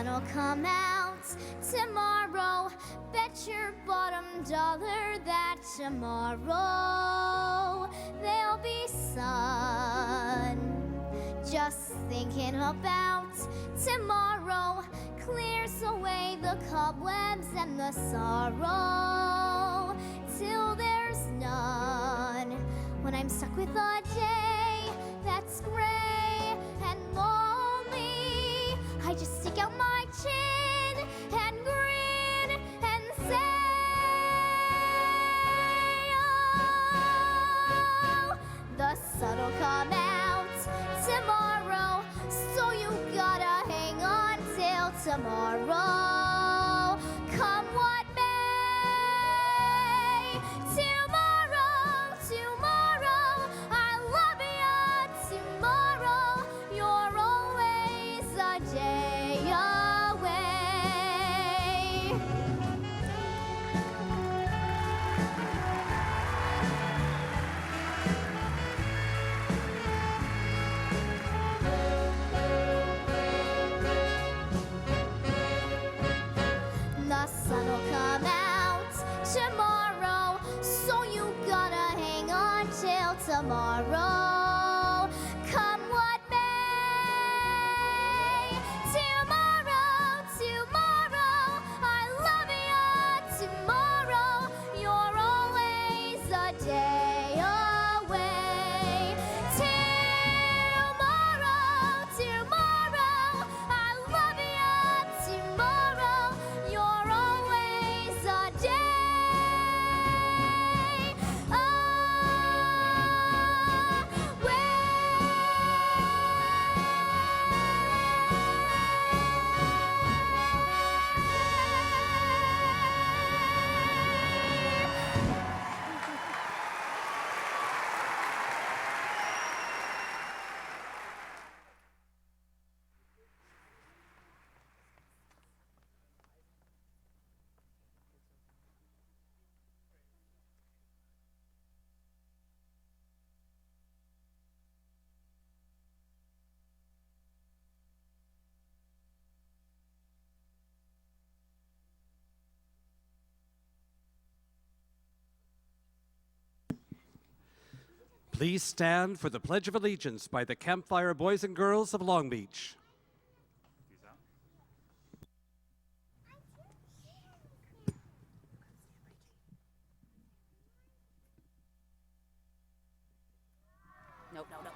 sun'll come out tomorrow. Bet your bottom dollar that tomorrow there'll be sun. Just thinking about tomorrow clears away the cobwebs and the sorrow till there's none. When I'm stuck with a day that's gray and lonely, I just stick out my chin and grin and say, oh, the sun'll come out tomorrow, so you gotta hang on till tomorrow. Come what may, tomorrow, tomorrow, I love you tomorrow, you're always a day away. The sun'll come out tomorrow, so you gotta hang on till tomorrow. Come what may, tomorrow, tomorrow, I love you tomorrow, you're always a day away. Tomorrow, tomorrow, I love you tomorrow, you're always a day Please stand for the Pledge of Allegiance by the Campfire Boys and Girls of Long Beach. Nope, no, no, no.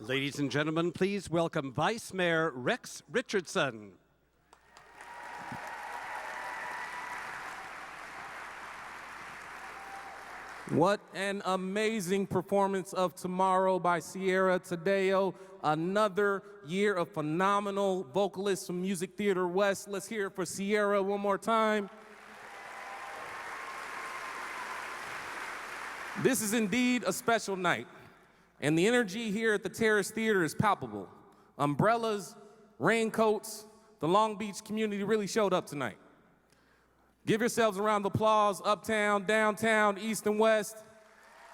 Ladies and gentlemen, please welcome Vice Mayor Rex Richardson. What an amazing performance of Tomorrow by Sierra Tadeo. Another year of phenomenal vocalists from Music Theater West. Let's hear it for Sierra one more time. This is indeed a special night, and the energy here at the Terrace Theater is palpable. Umbrellas, raincoats, the Long Beach community really showed up tonight. Give yourselves a round of applause, uptown, downtown, east and west.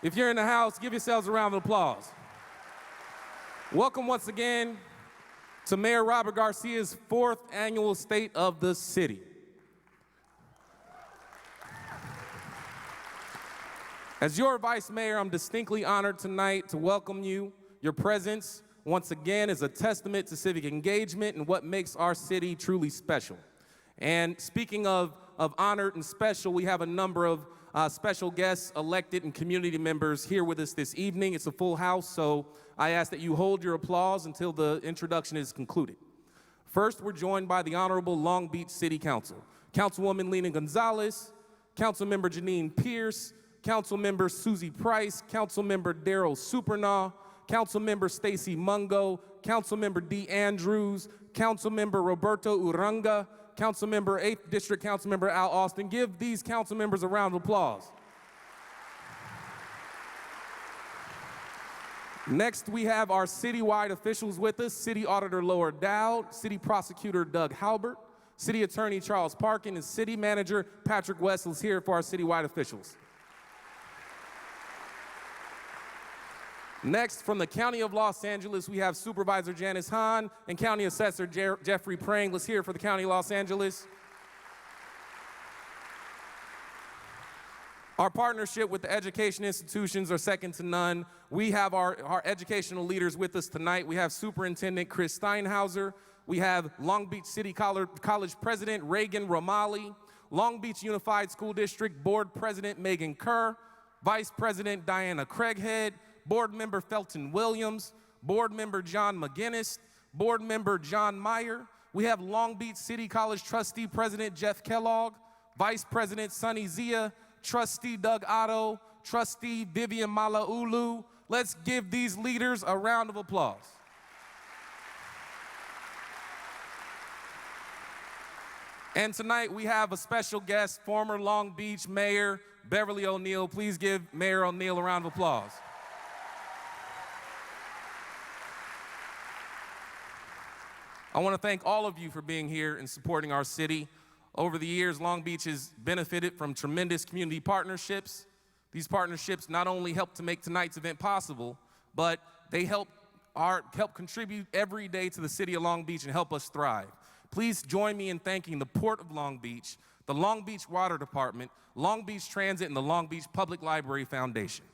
If you're in the house, give yourselves a round of applause. Welcome once again to Mayor Robert Garcia's 4th annual State of the City. As your Vice Mayor, I'm distinctly honored tonight to welcome you. Your presence, once again, is a testament to civic engagement and what makes our city truly special. And speaking of honored and special, we have a number of special guests, elected and community members here with us this evening. It's a full house, so I ask that you hold your applause until the introduction is concluded. First, we're joined by the Honorable Long Beach City Council. Councilwoman Lena Gonzalez, Councilmember Janine Pierce, Councilmember Susie Price, Councilmember Daryl Supernaw, Councilmember Stacy Mungo, Councilmember Dee Andrews, Councilmember Roberto Uranga, Councilmember 8th District Councilmember Al Austin. Give these council members a round of applause. Next, we have our citywide officials with us: City Auditor Laura Dowd, City Prosecutor Doug Halbert, City Attorney Charles Parkin, and City Manager Patrick Wessel is here for our citywide officials. Next, from the County of Los Angeles, we have Supervisor Janice Hahn and County Assessor Jeffrey Prang. Let's hear it for the County of Los Angeles. Our partnership with the education institutions are second to none. We have our educational leaders with us tonight. We have Superintendent Chris Steinhauser. We have Long Beach City College President Reagan Romali, Long Beach Unified School District Board President Megan Kerr, Vice President Diana Craighead, Board Member Felton Williams, Board Member John McGinnis, Board Member John Meyer. We have Long Beach City College Trustee President Jeff Kellogg, Vice President Sunny Zia, Trustee Doug Otto, Trustee Vivian Malaulu. Let's give these leaders a round of applause. And tonight we have a special guest, former Long Beach Mayor Beverly O'Neill. Please give Mayor O'Neill a round of applause. I want to thank all of you for being here and supporting our city. Over the years, Long Beach has benefited from tremendous community partnerships. These partnerships not only help to make tonight's event possible, but they help contribute every day to the city of Long Beach and help us thrive. Please join me in thanking the Port of Long Beach, the Long Beach Water Department, Long Beach Transit, and the Long Beach Public Library Foundation.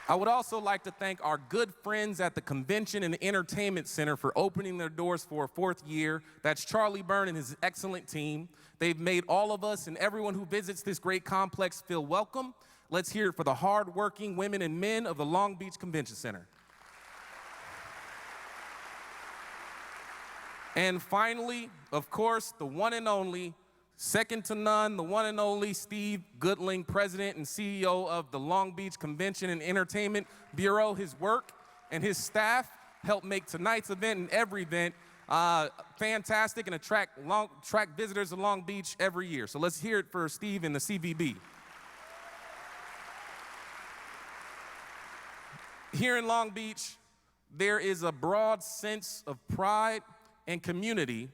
I would also like to thank our good friends at the Convention and Entertainment Center for opening their doors for a fourth year. That's Charlie Byrne and his excellent team. They've made all of us and everyone who visits this great complex feel welcome. Let's hear it for the hardworking women and men of the Long Beach Convention Center. And finally, of course, the one and only, second to none, the one and only Steve Goodling, President and CEO of the Long Beach Convention and Entertainment Bureau. His work and his staff help make tonight's event and every event fantastic and attract visitors to Long Beach every year. So let's hear it for Steve and the CVB. Here in Long Beach, there is a broad sense of pride and community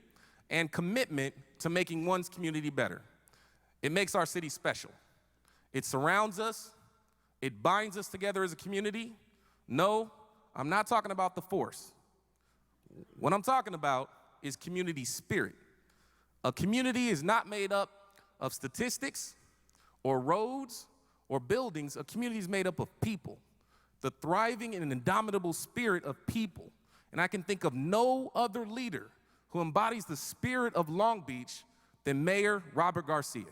and commitment to making one's community better. It makes our city special. It surrounds us. It binds us together as a community. No, I'm not talking about the force. What I'm talking about is community spirit. A community is not made up of statistics or roads or buildings. A community is made up of people, the thriving and indomitable spirit of people. And I can think of no other leader who embodies the spirit of Long Beach than Mayor Robert Garcia.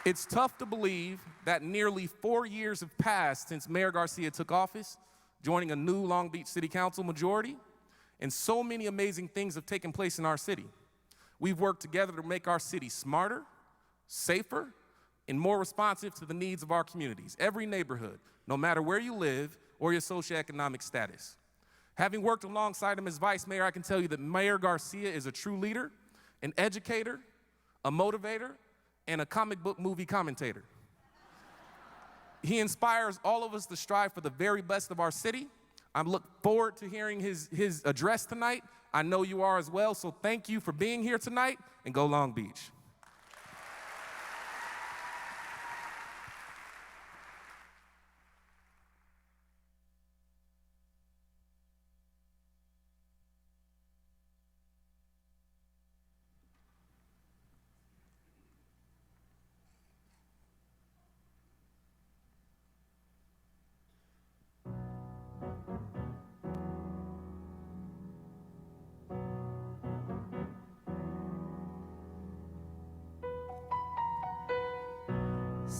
It's tough to believe that nearly 4 years have passed since Mayor Garcia took office, joining a new Long Beach City Council majority, and so many amazing things have taken place in our city. We've worked together to make our city smarter, safer, and more responsive to the needs of our communities. Every neighborhood, no matter where you live or your socioeconomic status. Having worked alongside him as vice mayor, I can tell you that Mayor Garcia is a true leader, an educator, a motivator, and a comic book movie commentator. He inspires all of us to strive for the very best of our city. I look forward to hearing his address tonight. I know you are as well, so thank you for being here tonight, and go Long Beach.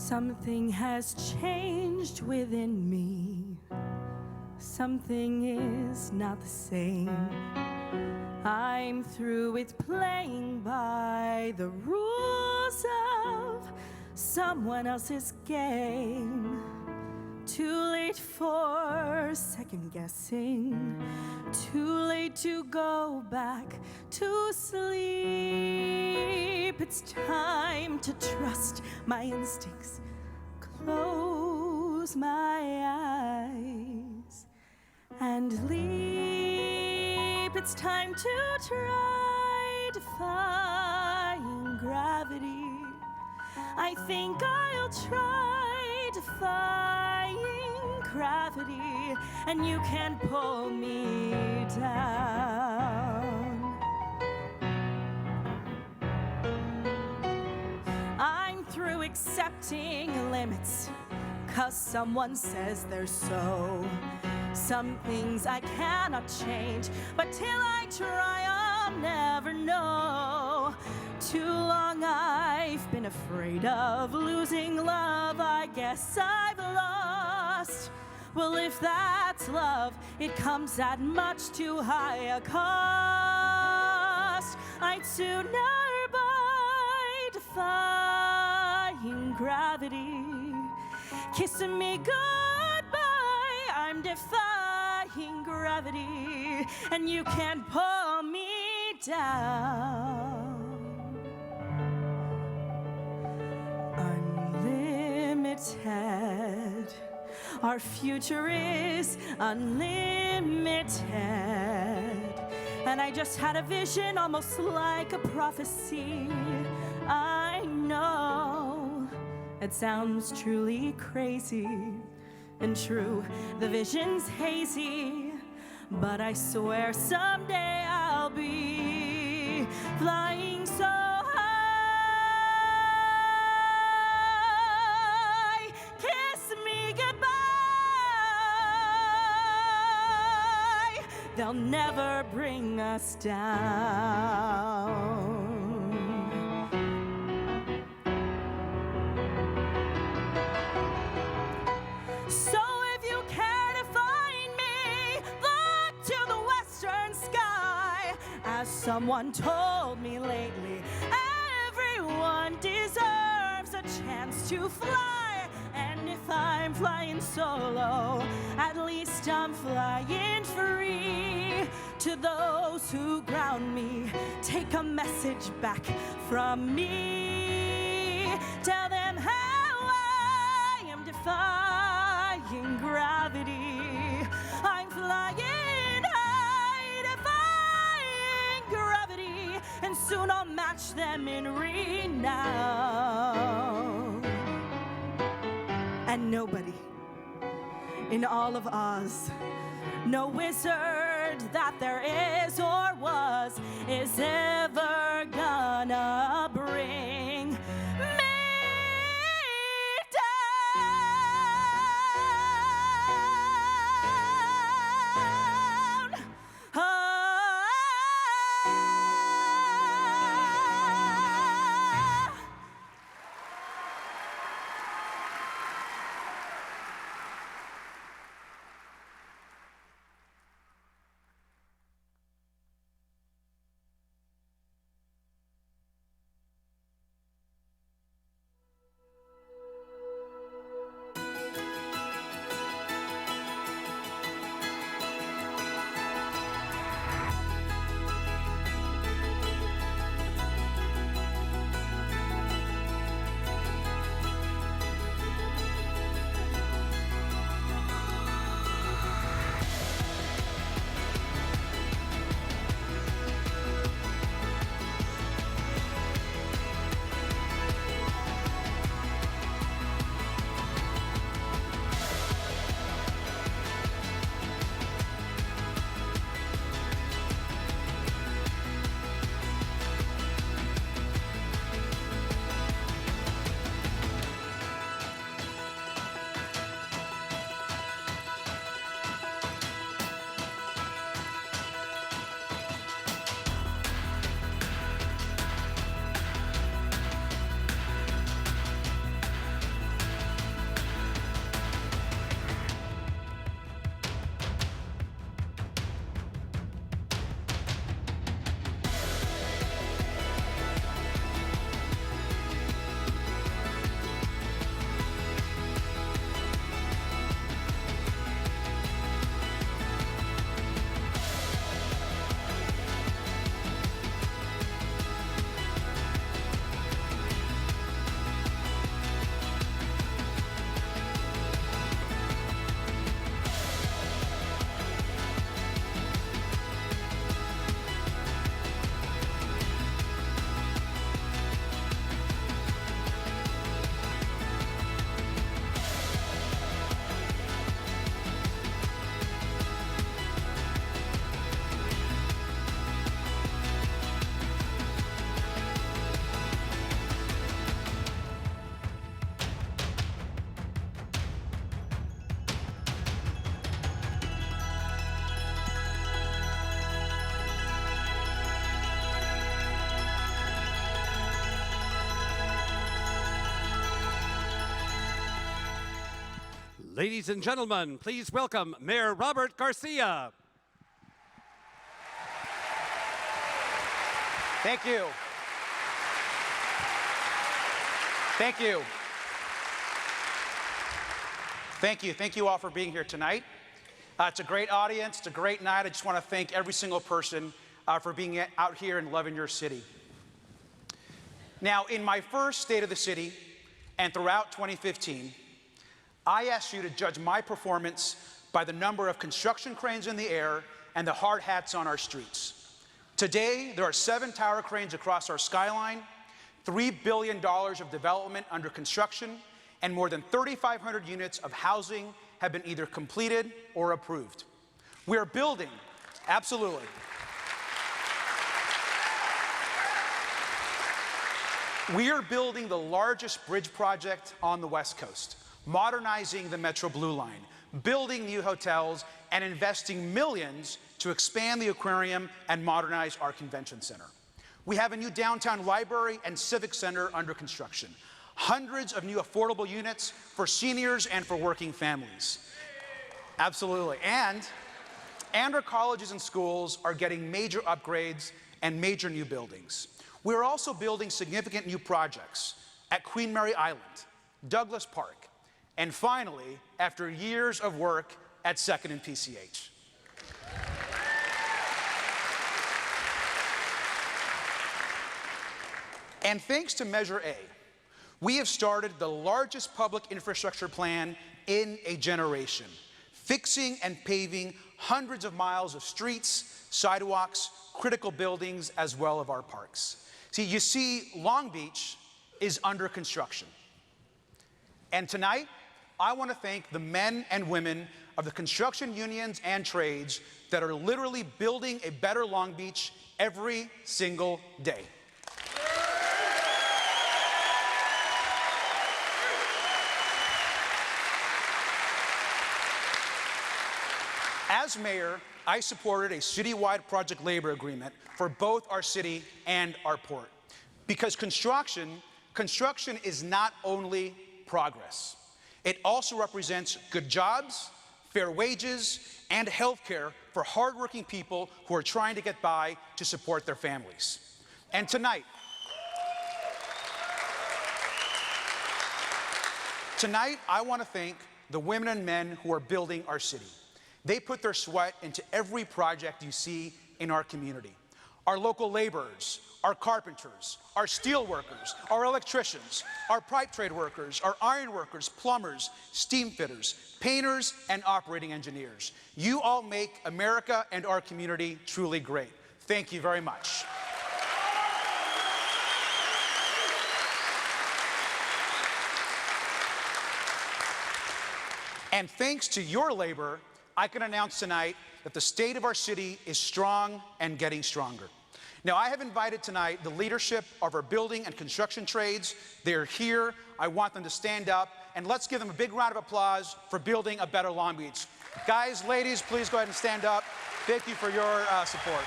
Something has changed within me. Something is not the same. I'm through with playing by the rules of someone else's game. Too late for second guessing. Too late to go back to sleep. It's time to trust my instincts. Close my eyes and leap. It's time to try defying gravity. I think I'll try defying gravity, and you can pull me down. I'm through accepting limits, 'cause someone says they're so. Some things I cannot change, but till I try, I'll never know. Too long I've been afraid of losing love. I guess I've lost. Well, if that's love, it comes at much too high a cost. I'd sooner buy defying gravity, kissing me goodbye. I'm defying gravity, and you can't pull me down. Unlimited, our future is unlimited. And I just had a vision, almost like a prophecy. I know it sounds truly crazy and true, the vision's hazy, but I swear someday I'll be flying so high. Kiss me goodbye. They'll never bring us down. So if you care to find me, look to the western sky. As someone told me lately, everyone deserves a chance to fly. And if I'm flying solo, at least I'm flying free. To those who ground me, take a message back from me. Tell them how I am defying gravity. I'm flying high, defying gravity, and soon I'll match them in renown. And nobody in all of Oz, no wizard that there is or was, is ever gonna bring me down. Ladies and gentlemen, please welcome Mayor Robert Garcia. Thank you. Thank you. Thank you. Thank you all for being here tonight. It's a great audience. It's a great night. I just want to thank every single person for being out here and loving your city. Now, in my first State of the City and throughout 2015, I asked you to judge my performance by the number of construction cranes in the air and the hard hats on our streets. Today, there are 7 tower cranes across our skyline, $3 billion of development under construction, and more than 3,500 units of housing have been either completed or approved. We are building, absolutely. We are building the largest bridge project on the West Coast, modernizing the Metro Blue Line, building new hotels, and investing millions to expand the aquarium and modernize our convention center. We have a new downtown library and civic center under construction. Hundreds of new affordable units for seniors and for working families. Absolutely. And our colleges and schools are getting major upgrades and major new buildings. We're also building significant new projects at Queen Mary Island, Douglas Park, and finally, after years of work, at 2nd and PCH. And thanks to Measure A, we have started the largest public infrastructure plan in a generation, fixing and paving hundreds of miles of streets, sidewalks, critical buildings, as well as our parks. See, you see, Long Beach is under construction. And tonight, I want to thank the men and women of the construction unions and trades that are literally building a better Long Beach every single day. As mayor, I supported a citywide project labor agreement for both our city and our port. Because construction is not only progress. It also represents good jobs, fair wages, and health care for hardworking people who are trying to get by to support their families. And tonight, I want to thank the women and men who are building our city. They put their sweat into every project you see in our community. Our local laborers, our carpenters, our steel workers, our electricians, our pipe trade workers, our iron workers, plumbers, steam fitters, painters, and operating engineers. You all make America and our community truly great. Thank you very much. And thanks to your labor, I can announce tonight that the state of our city is strong and getting stronger. Now, I have invited tonight the leadership of our building and construction trades. They're here. I want them to stand up, and let's give them a big round of applause for building a better Long Beach. Guys, ladies, please go ahead and stand up. Thank you for your support.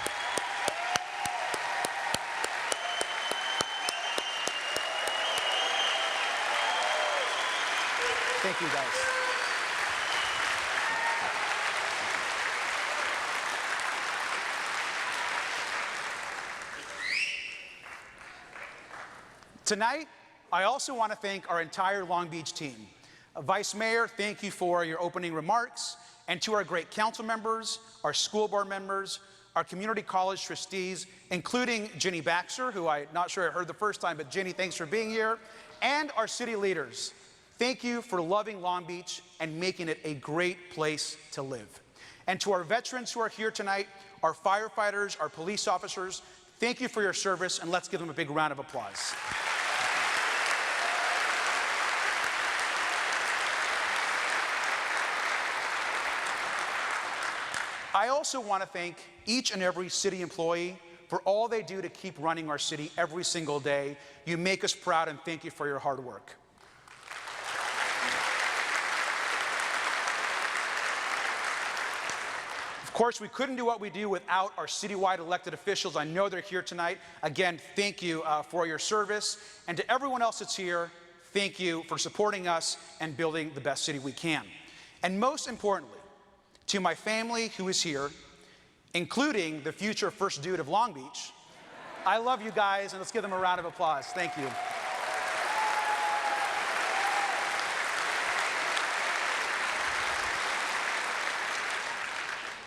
Thank you, guys. Tonight, I also want to thank our entire Long Beach team. Vice Mayor, thank you for your opening remarks, and to our great council members, our school board members, our community college trustees, including Ginny Baxter, who I'm not sure I heard the first time, but Ginny, thanks for being here, and our city leaders. Thank you for loving Long Beach and making it a great place to live. And to our veterans who are here tonight, our firefighters, our police officers, thank you for your service, and let's give them a big round of applause. I also want to thank each and every city employee for all they do to keep running our city every single day. You make us proud, and thank you for your hard work. Of course, we couldn't do what we do without our citywide elected officials. I know they're here tonight. Again, thank you for your service. And to everyone else that's here, thank you for supporting us and building the best city we can. And most importantly, to my family who is here, including the future first dude of Long Beach, I love you guys, and let's give them a round of applause. Thank you.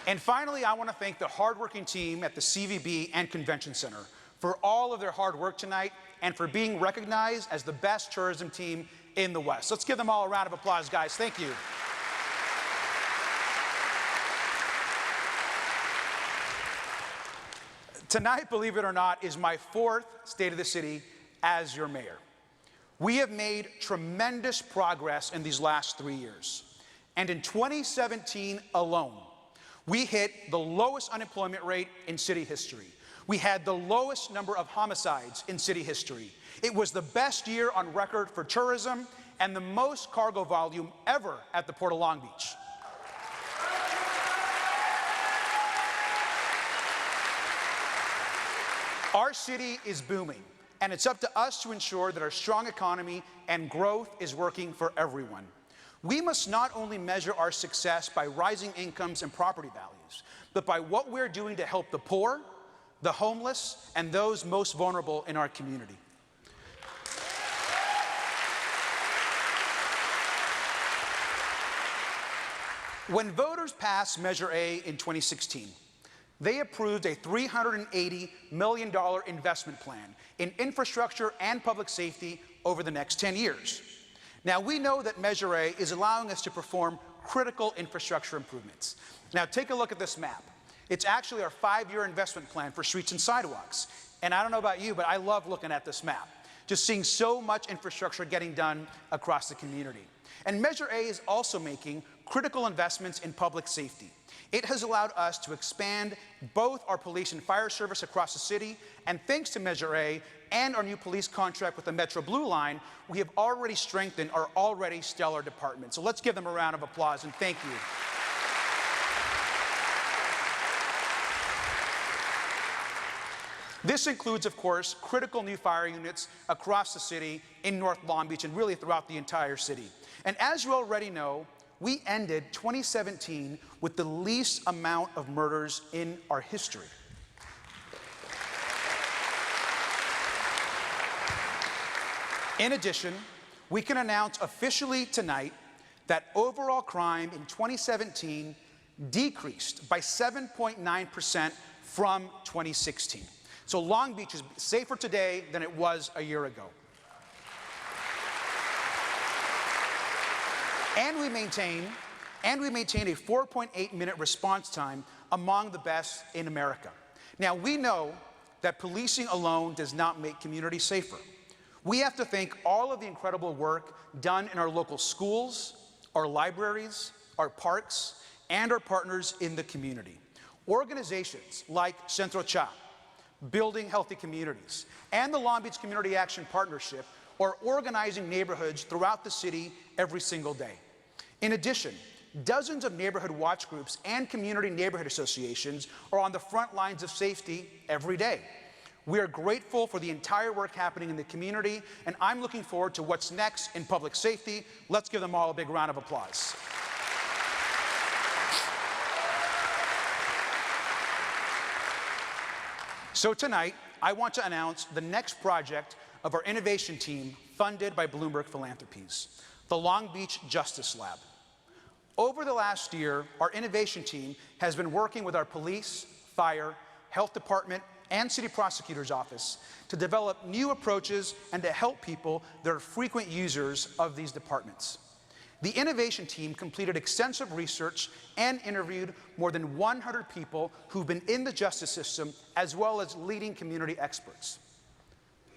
And finally, I want to thank the hardworking team at the CVB and Convention Center for all of their hard work tonight and for being recognized as the best tourism team in the West. Let's give them all a round of applause, guys. Thank you. Tonight, believe it or not, is my 4th State of the City as your mayor. We have made tremendous progress in these last 3 years. And in 2017 alone, we hit the lowest unemployment rate in city history. We had the lowest number of homicides in city history. It was the best year on record for tourism and the most cargo volume ever at the Port of Long Beach. Our city is booming, and it's up to us to ensure that our strong economy and growth is working for everyone. We must not only measure our success by rising incomes and property values, but by what we're doing to help the poor, the homeless, and those most vulnerable in our community. When voters passed Measure A in 2016, they approved a $380 million investment plan in infrastructure and public safety over the next 10 years. Now, we know that Measure A is allowing us to perform critical infrastructure improvements. Now, take a look at this map. It's actually our 5-year investment plan for streets and sidewalks. And I don't know about you, but I love looking at this map, just seeing so much infrastructure getting done across the community. And Measure A is also making critical investments in public safety. It has allowed us to expand both our police and fire service across the city, and thanks to Measure A and our new police contract with the Metro Blue Line, we have already strengthened our already stellar department. So let's give them a round of applause and thank you. This includes, of course, critical new fire units across the city in North Long Beach and really throughout the entire city. And as you already know, we ended 2017 with the least amount of murders in our history. In addition, we can announce officially tonight that overall crime in 2017 decreased by 7.9% from 2016. So Long Beach is safer today than it was a year ago. And we maintain a 4.8-minute response time among the best in America. Now, we know that policing alone does not make communities safer. We have to thank all of the incredible work done in our local schools, our libraries, our parks, and our partners in the community. Organizations like Centro Cha, Building Healthy Communities, and the Long Beach Community Action Partnership are organizing neighborhoods throughout the city every single day. In addition, dozens of neighborhood watch groups and community neighborhood associations are on the front lines of safety every day. We are grateful for the entire work happening in the community, and I'm looking forward to what's next in public safety. Let's give them all a big round of applause. So tonight, I want to announce the next project of our innovation team funded by Bloomberg Philanthropies, the Long Beach Justice Lab. Over the last year, our innovation team has been working with our police, fire, health department, and city prosecutor's office to develop new approaches and to help people that are frequent users of these departments. The innovation team completed extensive research and interviewed more than 100 people who've been in the justice system, as well as leading community experts.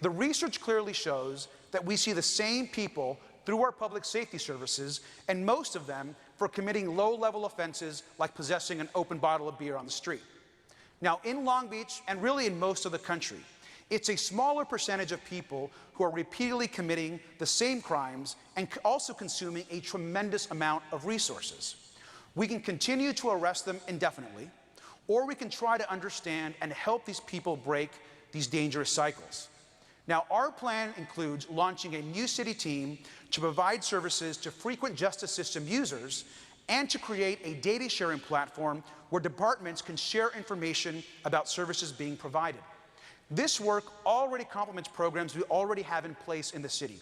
The research clearly shows that we see the same people through our public safety services, and most of them for committing low-level offenses like possessing an open bottle of beer on the street. Now, in Long Beach, and really in most of the country, it's a smaller percentage of people who are repeatedly committing the same crimes and also consuming a tremendous amount of resources. We can continue to arrest them indefinitely, or we can try to understand and help these people break these dangerous cycles. Now, our plan includes launching a new city team to provide services to frequent justice system users and to create a data sharing platform where departments can share information about services being provided. This work already complements programs we already have in place in the city,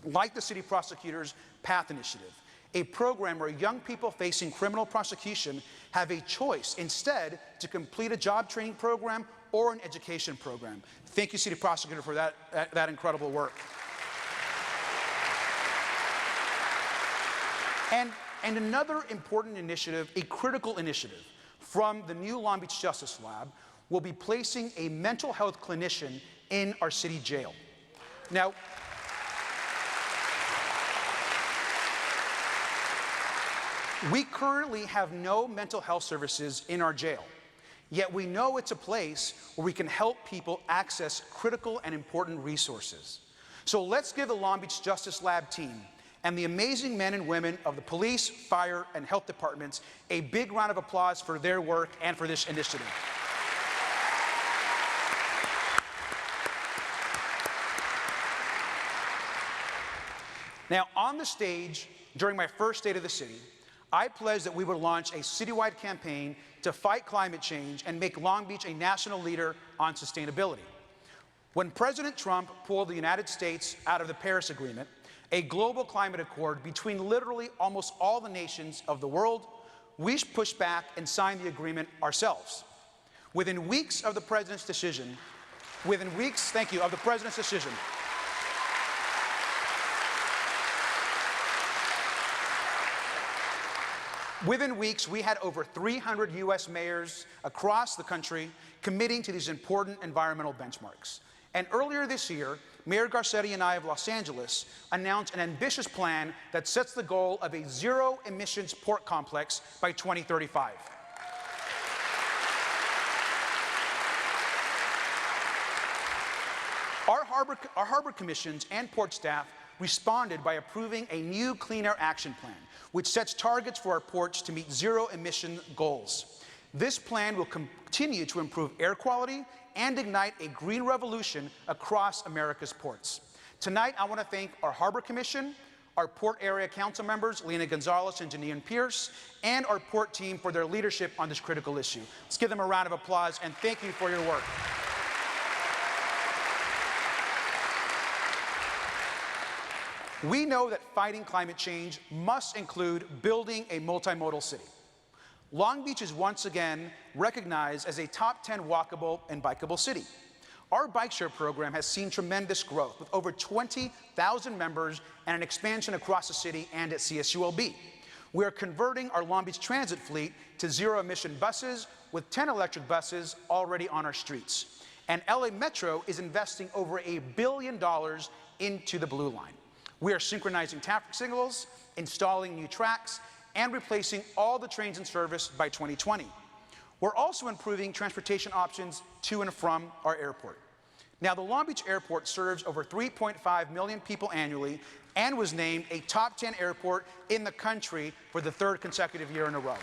like the City Prosecutor's PATH Initiative, a program where young people facing criminal prosecution have a choice instead to complete a job training program or an education program. Thank you, City Prosecutor, for that incredible work. And another important initiative, a critical initiative from the new Long Beach Justice Lab, will be placing a mental health clinician in our city jail. Now, we currently have no mental health services in our jail, yet we know it's a place where we can help people access critical and important resources. So let's give the Long Beach Justice Lab team and the amazing men and women of the police, fire, and health departments a big round of applause for their work and for this initiative. Now, on the stage, during my first State of the City, I pledged that we would launch a citywide campaign to fight climate change and make Long Beach a national leader on sustainability. When President Trump pulled the United States out of the Paris Agreement, a global climate accord between literally almost all the nations of the world, we pushed back and signed the agreement ourselves. Within weeks of the President's decision, within weeks we had over 300 U.S. mayors across the country committing to these important environmental benchmarks. And earlier this year, Mayor Garcia and I of Los Angeles announced an ambitious plan that sets the goal of a zero-emissions port complex by 2035. Our harbor commissions and port staff responded by approving a new Clean Air Action Plan, which sets targets for our ports to meet zero-emission goals. This plan will continue to improve air quality and ignite a green revolution across America's ports. Tonight, I want to thank our Harbor Commission, our Port Area Council members, Lena Gonzalez and Janine Pierce, and our port team for their leadership on this critical issue. Let's give them a round of applause and thank you for your work. We know that fighting climate change must include building a multimodal city. Long Beach is once again recognized as a top 10 walkable and bikeable city. Our bike share program has seen tremendous growth with over 20,000 members and an expansion across the city and at CSULB. We are converting our Long Beach transit fleet to zero-emission buses with 10 electric buses already on our streets. And LA Metro is investing over $1 billion into the Blue Line. We are synchronizing traffic signals, installing new tracks, and replacing all the trains in service by 2020. We're also improving transportation options to and from our airport. Now, the Long Beach Airport serves over 3.5 million people annually and was named a top 10 airport in the country for the 3rd consecutive year in a row.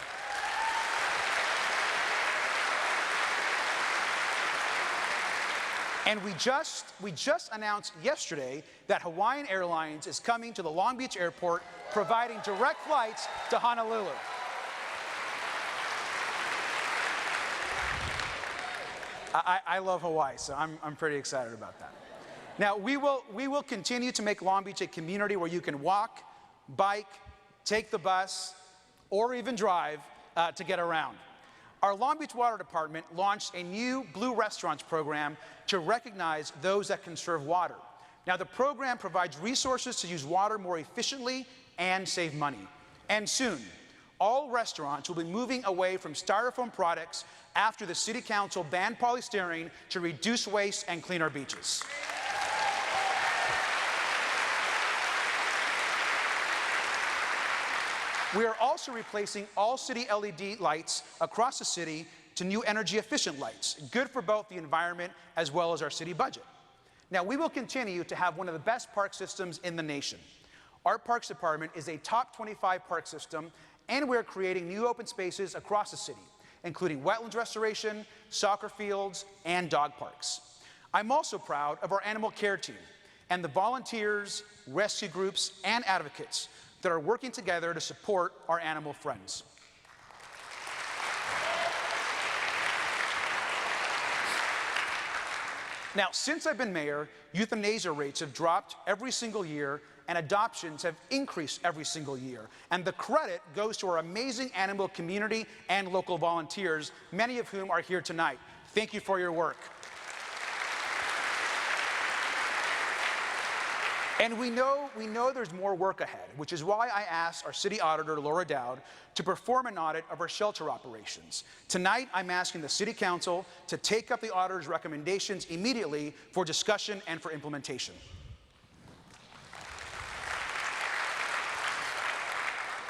And we just announced yesterday that Hawaiian Airlines is coming to the Long Beach Airport, providing direct flights to Honolulu. I love Hawaii, so I'm pretty excited about that. Now, we will continue to make Long Beach a community where you can walk, bike, take the bus, or even drive to get around. Our Long Beach Water Department launched a new Blue Restaurants program to recognize those that conserve water. Now, the program provides resources to use water more efficiently and save money. And soon, all restaurants will be moving away from styrofoam products after the City Council banned polystyrene to reduce waste and clean our beaches. We are also replacing all city LED lights across the city to new energy-efficient lights, good for both the environment as well as our city budget. Now, we will continue to have one of the best park systems in the nation. Our Parks Department is a top 25 park system, and we're creating new open spaces across the city, including wetlands restoration, soccer fields, and dog parks. I'm also proud of our animal care team and the volunteers, rescue groups, and advocates that are working together to support our animal friends. Now, since I've been mayor, euthanasia rates have dropped every single year and adoptions have increased every single year. And the credit goes to our amazing animal community and local volunteers, many of whom are here tonight. Thank you for your work. And we know there's more work ahead, which is why I asked our city auditor, Laura Dowd, to perform an audit of our shelter operations. Tonight, I'm asking the City Council to take up the auditor's recommendations immediately for discussion and for implementation.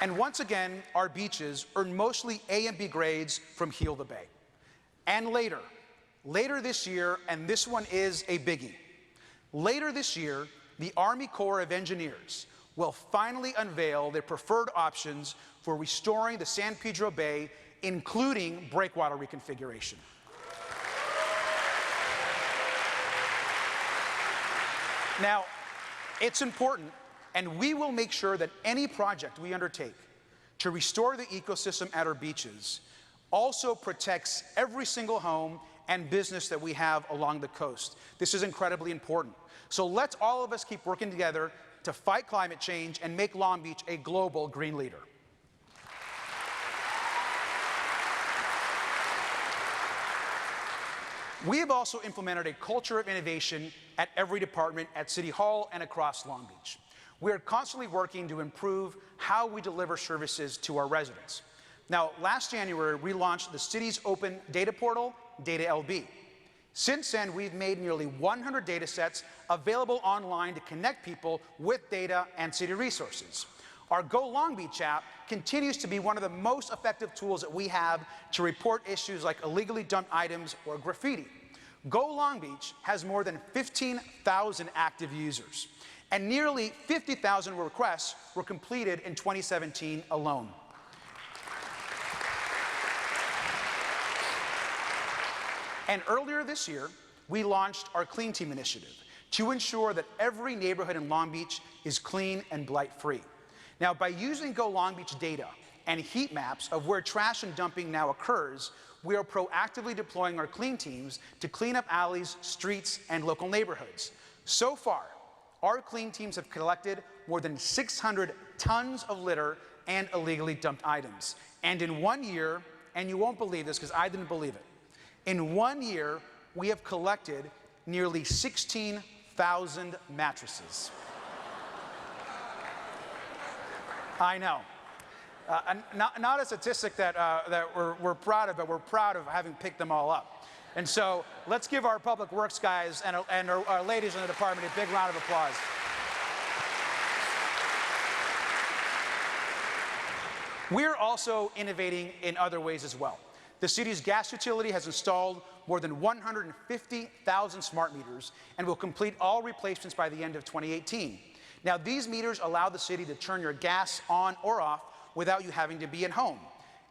And once again, our beaches earn mostly A and B grades from Heal the Bay. And later this year, and this one is a biggie, later this year, the Army Corps of Engineers will finally unveil their preferred options for restoring the San Pedro Bay, including breakwater reconfiguration. Now, it's important, and we will make sure that any project we undertake to restore the ecosystem at our beaches also protects every single home and business that we have along the coast. This is incredibly important. So let's all of us keep working together to fight climate change and make Long Beach a global green leader. We have also implemented a culture of innovation at every department at City Hall and across Long Beach. We are constantly working to improve how we deliver services to our residents. Now, last January, we launched the city's open data portal, Data LB. Since then, we've made nearly 100 data sets available online to connect people with data and city resources. Our Go Long Beach app continues to be one of the most effective tools that we have to report issues like illegally dumped items or graffiti. Go Long Beach has more than 15,000 active users, and nearly 50,000 requests were completed in 2017 alone. And earlier this year, we launched our Clean Team initiative to ensure that every neighborhood in Long Beach is clean and blight-free. Now, by using Go Long Beach data and heat maps of where trash and dumping now occurs, we are proactively deploying our clean teams to clean up alleys, streets, and local neighborhoods. So far, our clean teams have collected more than 600 tons of litter and illegally dumped items. And in 1 year, and you won't believe this because I didn't believe it, in 1 year, we have collected nearly 16,000 mattresses. I know. Not a statistic that we're proud of, but we're proud of having picked them all up. And so let's give our public works guys and our ladies in the department a big round of applause. We're also innovating in other ways as well. The city's gas utility has installed more than 150,000 smart meters and will complete all replacements by the end of 2018. Now, these meters allow the city to turn your gas on or off without you having to be at home.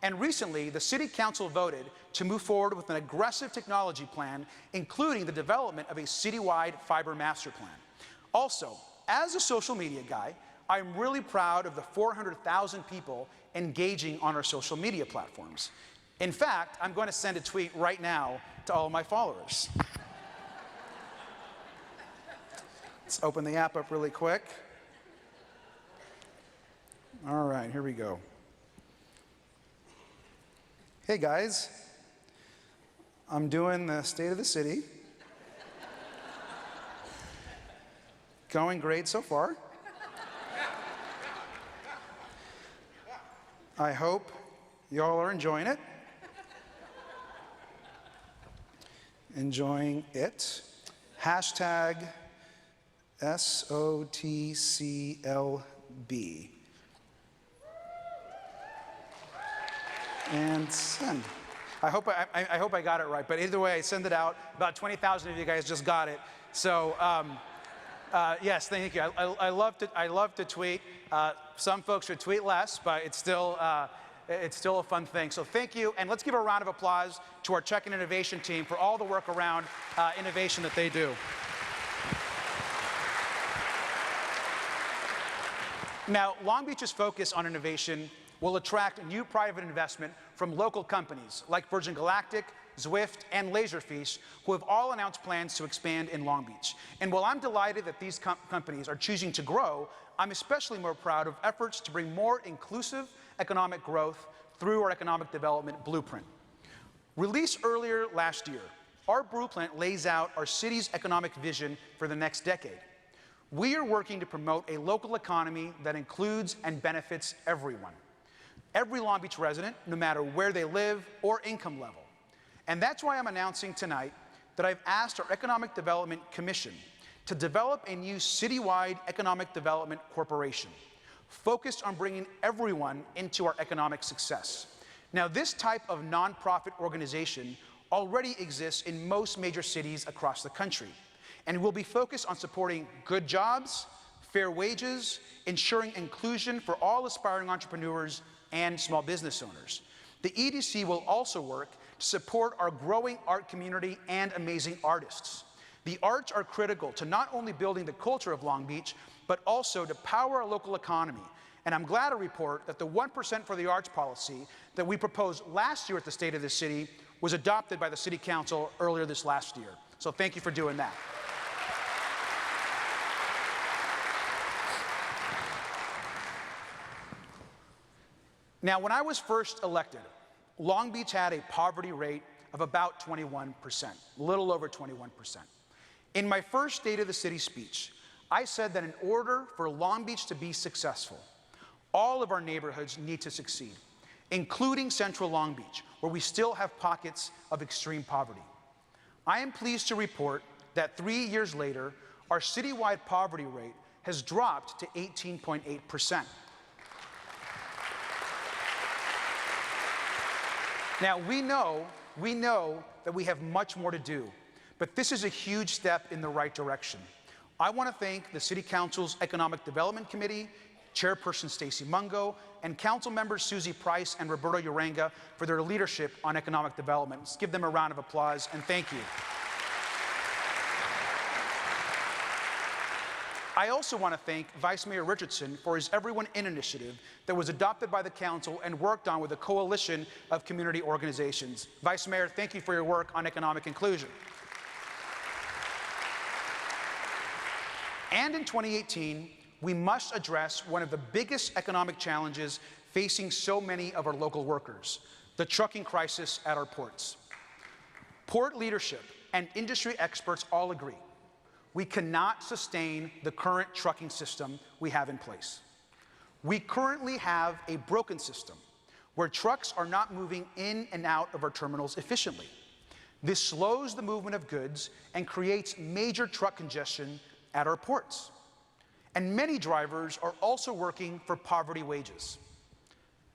And recently, the City Council voted to move forward with an aggressive technology plan, including the development of a citywide fiber master plan. Also, as a social media guy, I'm really proud of the 400,000 people engaging on our social media platforms. In fact, I'm going to send a tweet right now to all of my followers. Let's open the app up really quick. All right, here we go. Hey guys, I'm doing the State of the City. Going great so far. I hope y'all are enjoying it. Enjoying it. Hashtag SOTCLB. And send. I hope I got it right, but either way, I send it out. About 20,000 of you guys just got it. So yes, thank you. I love to tweet. Some folks should tweet less, but it's still a fun thing. So thank you, and let's give a round of applause to our Check and Innovation team for all the work around innovation that they do. Now, Long Beach's focus on innovation will attract new private investment from local companies like Virgin Galactic, Zwift, and Laserfish, who have all announced plans to expand in Long Beach. And while I'm delighted that these companies are choosing to grow, I'm especially more proud of efforts to bring more inclusive economic growth through our economic development blueprint. Released earlier last year, our blueprint lays out our city's economic vision for the next decade. We are working to promote a local economy that includes and benefits everyone. Every Long Beach resident, no matter where they live or income level. And that's why I'm announcing tonight that I've asked our Economic Development Commission to develop a new citywide economic development corporation focused on bringing everyone into our economic success. Now, this type of nonprofit organization already exists in most major cities across the country and will be focused on supporting good jobs, fair wages, ensuring inclusion for all aspiring entrepreneurs and small business owners. The EDC will also work to support our growing art community and amazing artists. The arts are critical to not only building the culture of Long Beach, but also to power our local economy. And I'm glad to report that the 1% for the arts policy that we proposed last year at the State of the City was adopted by the City Council earlier this last year. So thank you for doing that. Now, when I was first elected, Long Beach had a poverty rate of about 21%, a little over 21%. In my first State of the City speech, I said that in order for Long Beach to be successful, all of our neighborhoods need to succeed, including Central Long Beach, where we still have pockets of extreme poverty. I am pleased to report that 3 years later, our citywide poverty rate has dropped to 18.8%. Now, we know that we have much more to do, but this is a huge step in the right direction. I want to thank the City Council's Economic Development Committee, Chairperson Stacy Mungo, and Council members Susie Price and Roberto Uranga for their leadership on economic development. Let's give them a round of applause, and thank you. I also want to thank Vice Mayor Richardson for his Everyone In initiative that was adopted by the Council and worked on with a coalition of community organizations. Vice Mayor, thank you for your work on economic inclusion. And in 2018, we must address one of the biggest economic challenges facing so many of our local workers, the trucking crisis at our ports. Port leadership and industry experts all agree we cannot sustain the current trucking system we have in place. We currently have a broken system where trucks are not moving in and out of our terminals efficiently. This slows the movement of goods and creates major truck congestion at our ports. And many drivers are also working for poverty wages.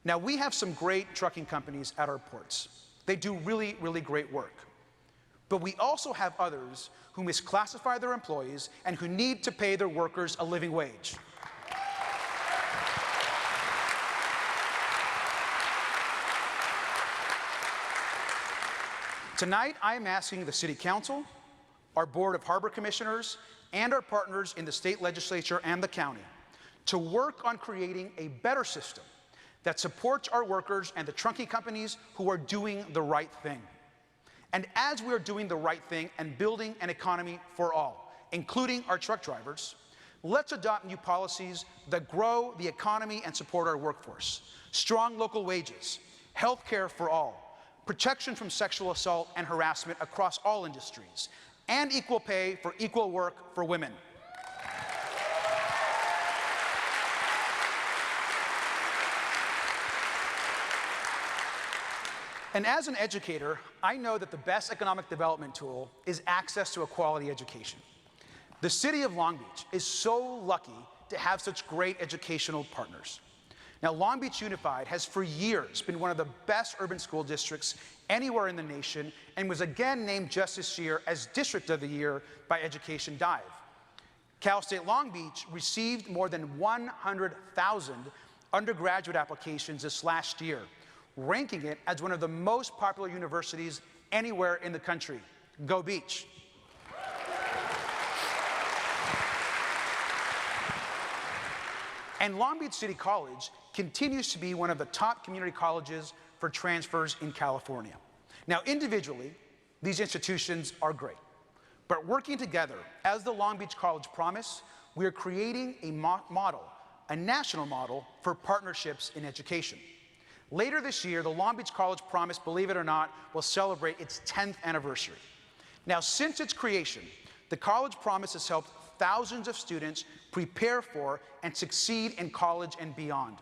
Now, we have some great trucking companies at our ports. They do really, really great work. But we also have others who misclassify their employees and who need to pay their workers a living wage. Tonight, I am asking the City Council, our Board of Harbor Commissioners, and our partners in the state legislature and the county to work on creating a better system that supports our workers and the trucking companies who are doing the right thing. And as we are doing the right thing and building an economy for all, including our truck drivers, let's adopt new policies that grow the economy and support our workforce. Strong local wages, health care for all, protection from sexual assault and harassment across all industries, and equal pay for equal work for women. And as an educator, I know that the best economic development tool is access to a quality education. The city of Long Beach is so lucky to have such great educational partners. Now, Long Beach Unified has for years been one of the best urban school districts anywhere in the nation and was again named just this year as District of the Year by Education Dive. Cal State Long Beach received more than 100,000 undergraduate applications this last year, ranking it as one of the most popular universities anywhere in the country. Go Beach. And Long Beach City College continues to be one of the top community colleges for transfers in California. Now, individually, these institutions are great. But working together, as the Long Beach College Promise, we are creating a model, a national model for partnerships in education. Later this year, the Long Beach College Promise, believe it or not, will celebrate its 10th anniversary. Now, since its creation, the College Promise has helped thousands of students prepare for and succeed in college and beyond.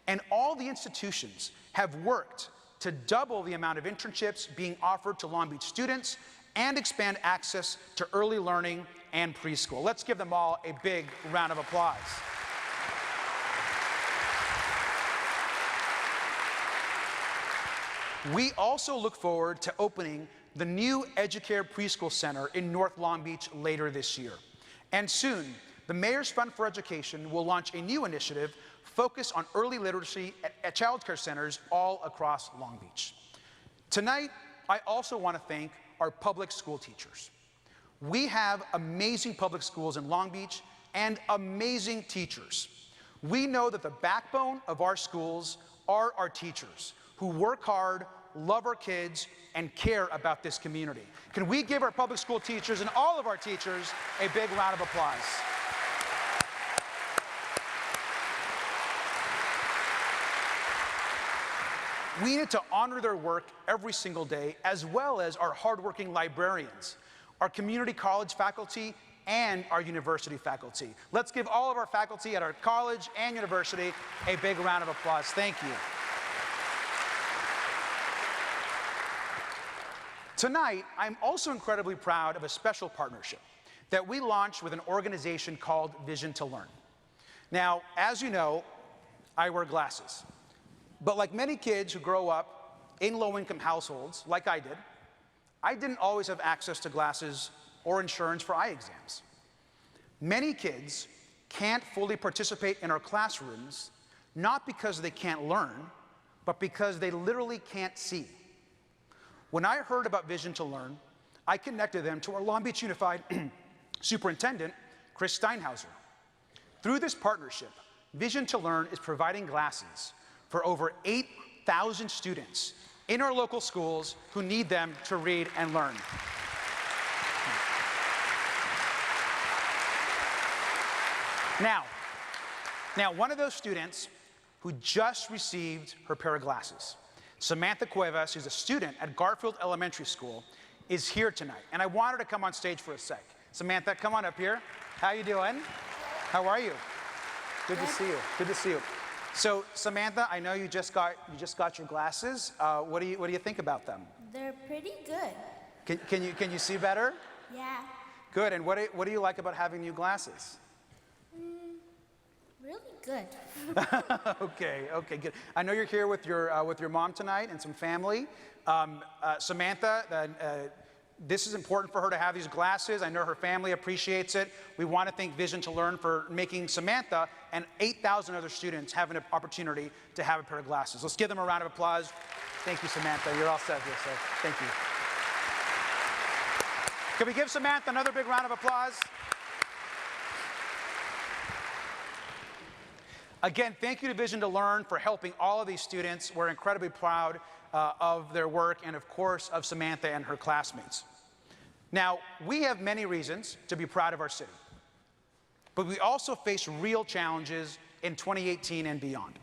And all the institutions have worked to double the amount of internships being offered to Long Beach students and expand access to early learning and preschool. Let's give them all a big round of applause. We also look forward to opening the new Educare Preschool Center in North Long Beach later this year. And soon, the Mayor's Fund for Education will launch a new initiative focused on early literacy at child care centers all across Long Beach. Tonight, I also want to thank our public school teachers. We have amazing public schools in Long Beach and amazing teachers. We know that the backbone of our schools are our teachers, who work hard, love our kids, and care about this community. Can we give our public school teachers and all of our teachers a big round of applause? We need to honor their work every single day, as well as our hardworking librarians, our community college faculty, and our university faculty. Let's give all of our faculty at our college and university a big round of applause. Thank you. Tonight, I'm also incredibly proud of a special partnership that we launched with an organization called Vision to Learn. Now, as you know, I wear glasses. But like many kids who grow up in low-income households, like I didn't always have access to glasses or insurance for eye exams. Many kids can't fully participate in our classrooms, not because they can't learn, but because they literally can't see. When I heard about Vision to Learn, I connected them to our Long Beach Unified Superintendent, Chris Steinhauser. Through this partnership, Vision to Learn is providing glasses for over 8,000 students in our local schools who need them to read and learn. Now, one of those students who just received her pair of glasses, Samantha Cuevas, who's a student at Garfield Elementary School, is here tonight. And I want her to come on stage for a sec. Samantha, come on up here. How you doing? How are you? Good to see you. Good to see you. So, Samantha, I know you just got your glasses. What do you think about them? They're pretty good. Can you see better? Yeah. Good. And what do you like about having new glasses? Really good. Okay, good. I know you're here with your mom tonight and some family. Samantha, this is important for her to have these glasses. I know her family appreciates it. We want to thank Vision to Learn for making Samantha and 8,000 other students have an opportunity to have a pair of glasses. Let's give them a round of applause. Thank you, Samantha. You're all set here, so thank you. Can we give Samantha another big round of applause? Again, thank you to Vision to Learn for helping all of these students. We're incredibly proud of their work and, of course, of Samantha and her classmates. Now, we have many reasons to be proud of our city, but we also face real challenges in 2018 and beyond.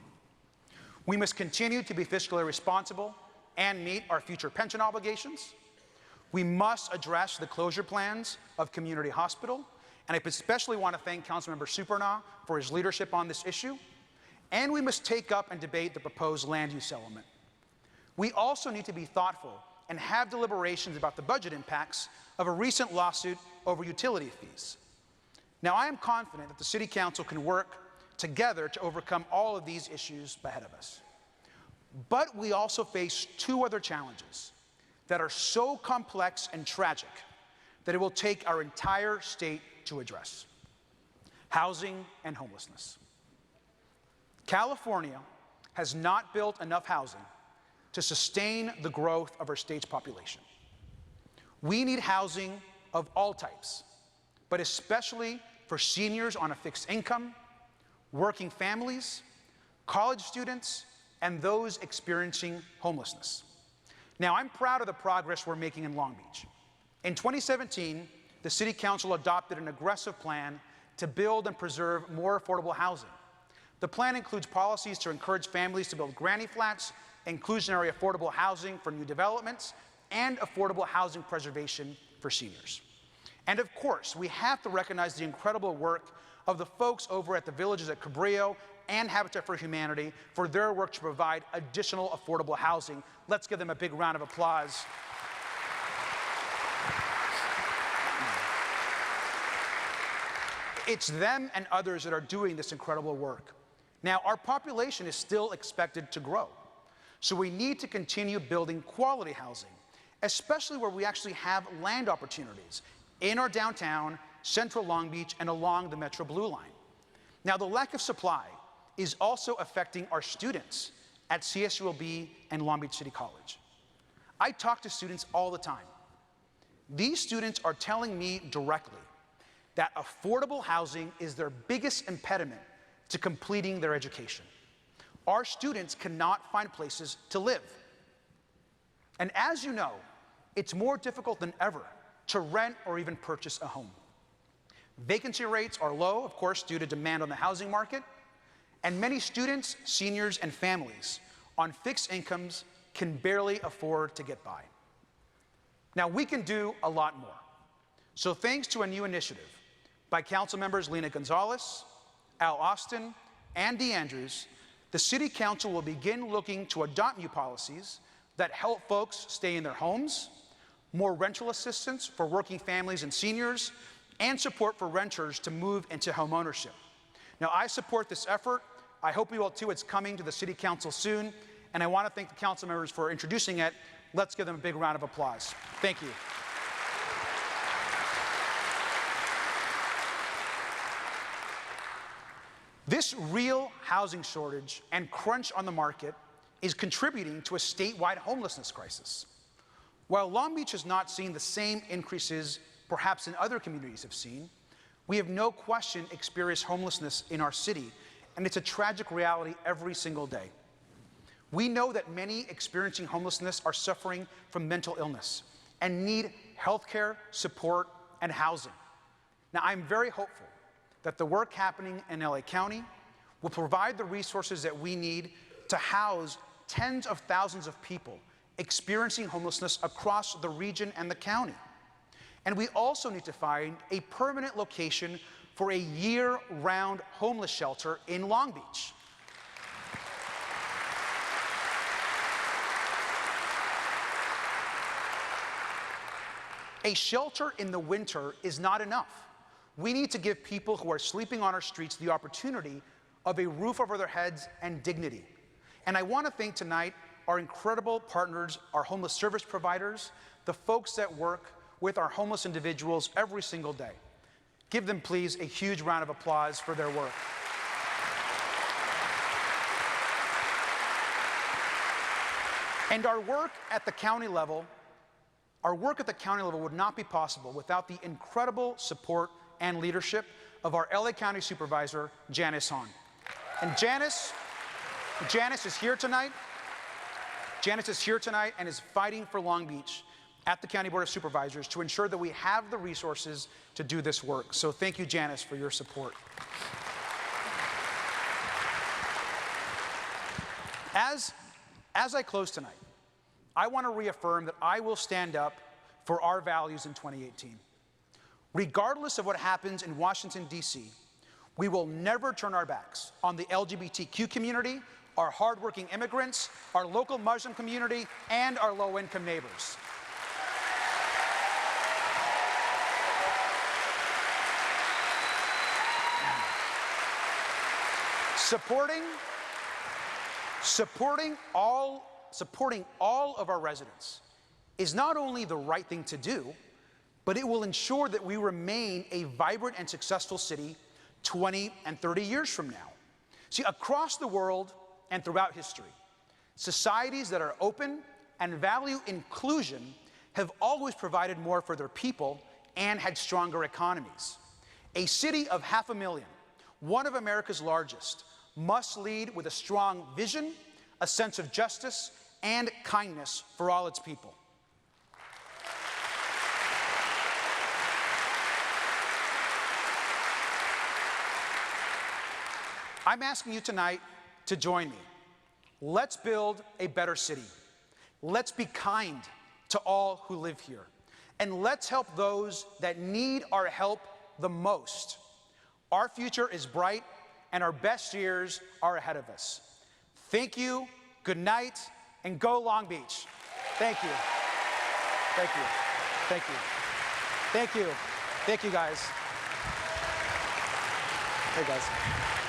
We must continue to be fiscally responsible and meet our future pension obligations. We must address the closure plans of Community Hospital, and I especially want to thank Councilmember Supernaw for his leadership on this issue. And we must take up and debate the proposed land use element. We also need to be thoughtful and have deliberations about the budget impacts of a recent lawsuit over utility fees. Now, I am confident that the City Council can work together to overcome all of these issues ahead of us. But we also face two other challenges that are so complex and tragic that it will take our entire state to address: housing and homelessness. California has not built enough housing to sustain the growth of our state's population. We need housing of all types, but especially for seniors on a fixed income, working families, college students, and those experiencing homelessness. Now, I'm proud of the progress we're making in Long Beach. In 2017, the City Council adopted an aggressive plan to build and preserve more affordable housing. The plan includes policies to encourage families to build granny flats, inclusionary affordable housing for new developments, and affordable housing preservation for seniors. And of course, we have to recognize the incredible work of the folks over at the Villages at Cabrillo and Habitat for Humanity for their work to provide additional affordable housing. Let's give them a big round of applause. It's them and others that are doing this incredible work. Now, our population is still expected to grow, so we need to continue building quality housing, especially where we actually have land opportunities in our downtown, central Long Beach, and along the Metro Blue Line. Now, the lack of supply is also affecting our students at CSULB and Long Beach City College. I talk to students all the time. These students are telling me directly that affordable housing is their biggest impediment to completing their education. Our students cannot find places to live. And as you know, it's more difficult than ever to rent or even purchase a home. Vacancy rates are low, of course, due to demand on the housing market, and many students, seniors, and families on fixed incomes can barely afford to get by. Now, we can do a lot more. So thanks to a new initiative by Council members Lena Gonzalez, Al Austin, and Dee Andrews, the City Council will begin looking to adopt new policies that help folks stay in their homes, more rental assistance for working families and seniors, and support for renters to move into homeownership. Now, I support this effort. I hope you will too. It's coming to the City Council soon, and I want to thank the council members for introducing it. Let's give them a big round of applause. Thank you. This real housing shortage and crunch on the market is contributing to a statewide homelessness crisis. While Long Beach has not seen the same increases perhaps in other communities have seen, we have no question experienced homelessness in our city, and it's a tragic reality every single day. We know that many experiencing homelessness are suffering from mental illness and need healthcare, support, and housing. Now, I'm very hopeful that the work happening in LA County will provide the resources that we need to house tens of thousands of people experiencing homelessness across the region and the county. And we also need to find a permanent location for a year-round homeless shelter in Long Beach. A shelter in the winter is not enough. We need to give people who are sleeping on our streets the opportunity of a roof over their heads and dignity. And I want to thank tonight our incredible partners, our homeless service providers, the folks that work with our homeless individuals every single day. Give them, please, a huge round of applause for their work. And our work at the county level would not be possible without the incredible support and leadership of our LA County Supervisor, Janice Hahn. And Janice is here tonight. Janice is here tonight and is fighting for Long Beach at the County Board of Supervisors to ensure that we have the resources to do this work. So thank you, Janice, for your support. As I close tonight, I want to reaffirm that I will stand up for our values in 2018. Regardless of what happens in Washington, D.C., we will never turn our backs on the LGBTQ community, our hardworking immigrants, our local Muslim community, and our low-income neighbors. Supporting all of our residents is not only the right thing to do, but it will ensure that we remain a vibrant and successful city 20 and 30 years from now. See, across the world and throughout history, societies that are open and value inclusion have always provided more for their people and had stronger economies. A city of 500,000, one of America's largest, must lead with a strong vision, a sense of justice, and kindness for all its people. I'm asking you tonight to join me. Let's build a better city. Let's be kind to all who live here. And let's help those that need our help the most. Our future is bright, and our best years are ahead of us. Thank you, good night, and go Long Beach. Thank you. Thank you. Thank you. Thank you. Thank you, guys. Hey, guys.